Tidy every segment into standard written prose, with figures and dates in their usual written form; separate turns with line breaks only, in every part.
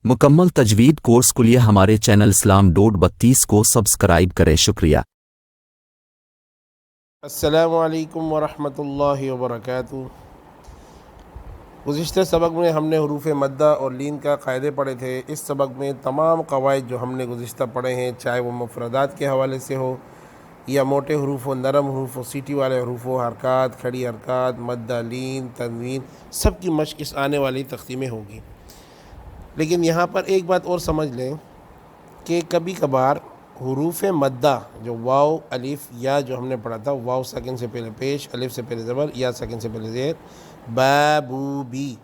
मुकम्मल तजवीद कोर्स के लिए हमारे चैनल इस्लाम.32 को सब्सक्राइब करें। शुक्रिया।
अस्सलामु अलैकुम वरहमतुल्लाहि वबरकातुहू। गुज़िश्ता सबक में हमने हुरूफ़ मद्दा और लीन का क़ायदे पढ़े थे। इस सबक में तमाम क़वाइद जो हमने गुज़िश्ता पढ़े हैं, चाहे वो मुफ़रदात के हवाले से हो या मोटे हरूफ व नरम हरूफ व सीटी वाले हरूफ व हरकात, खड़ी हरकात, मद्दा, लीन, तनवीन, सब की मश्क इस आने वाली तख्ती में होगी। लेकिन यहाँ पर एक बात और समझ लें कि कभी कभार हुरूफ मद्दा जो वाव अलिफ या जो हमने पढ़ा था, वाव साकिन से पहले पेश, अलिफ से पहले ज़बर, या साकिन से पहले ज़ेर, बा बू बी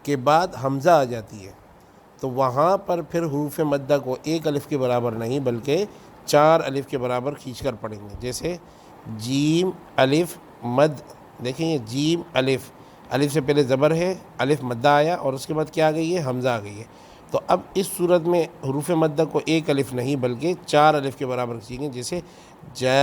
के बाद हमज़ा आ जाती है, तो वहाँ पर फिर हुरूफ मद्दा को एक अलिफ के बराबर नहीं बल्कि 4 अलिफ के बराबर खींच कर पढ़ेंगे। जैसे जीम अलिफ मद, देखें ये जीम अलिफ, अलिफ से पहले ज़बर है, अलिफ मद्दा आया और उसके बाद क्या आ गई है, हमज़ा आ गई है। तो अब इस सूरत में हुरूफ मद्दा को एक अलिफ नहीं बल्कि 4 अलिफ के बराबर खींचेंगे। जैसे जा।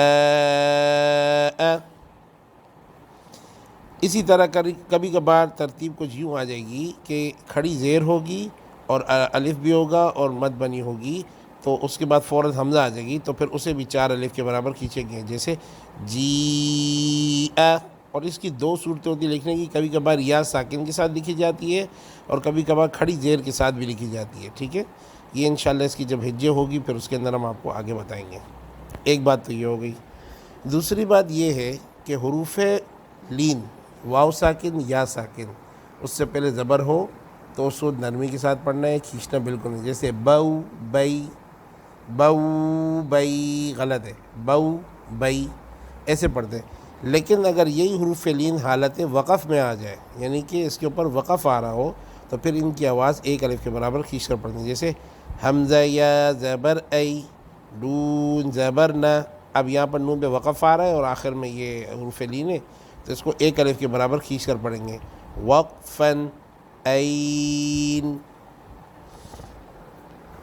इसी तरह कभी कभार तरतीब कुछ यूँ आ जाएगी कि खड़ी ज़ेर होगी और अलिफ भी होगा और मद बनी होगी, तो उसके बाद फ़ौरन हमज़ा आ जाएगी, तो फिर उसे भी 4 अलिफ के बराबर खींचेंगे। जैसे जी आ। और इसकी 2 सूरतें होती लिखने की, कभी कभार या साकिन के साथ लिखी जाती है और कभी कभार खड़ी ज़ेर के साथ भी लिखी जाती है। ठीक है, ये इंशाल्लाह इसकी जब हिज्जे होगी फिर उसके अंदर हम आपको आगे बताएंगे। एक बात तो ये हो गई। दूसरी बात ये है कि हुरूफ लीन, वाव साकिन या साकिन, उससे पहले ज़बर हो तो उसको नरमी के साथ पढ़ना है, खींचना बिल्कुल नहीं। जैसे बऊ बई, बऊ बई गलत है, बऊ बई ऐसे पढ़ते हैं। लेकिन अगर यही हुरूफ लीन हालत वक़फ़ में आ जाए, यानी कि इसके ऊपर वक़फ़ आ रहा हो, तो फिर इनकी आवाज़ एक अलिफ के बराबर खींच कर पढ़नी है। जैसे हमज़ा या ज़बर आई, नून ज़बर न। अब यहाँ पर नून पे वक़फ़ आ रहा है और आखिर में ये हुरूफ लीन है, तो इसको एक अलिफ के बराबर खींच कर पढ़ेंगे। वक़फ़न ऐन।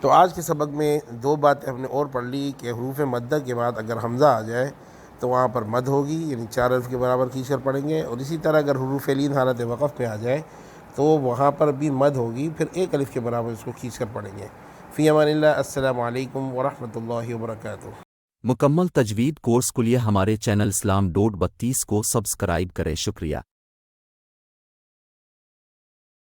तो आज के सबक में 2 बातें हमने और पढ़ ली कि हुरूफ मद्दा के बाद अगर हमज़ा आ जाए तो वहाँ पर मद होगी, यानी 4 अलिफ के बराबर खींच कर पढ़ेंगे। और इसी तरह अगर हुरूफ लीन हालत वक़फ़ पे आ जाए तो वहाँ पर भी मद होगी, फिर एक अलिफ के बराबर इसको खींच कर पढ़ेंगे। फ़ी अमानिल्लाह। अस्सलामु अलैकुम वरहमतुल्लाहि वबरकातुहू।
मुकम्मल तजवीद कोर्स के लिए हमारे चैनल इस्लाम.32 को सब्सक्राइब करें। शुक्रिया।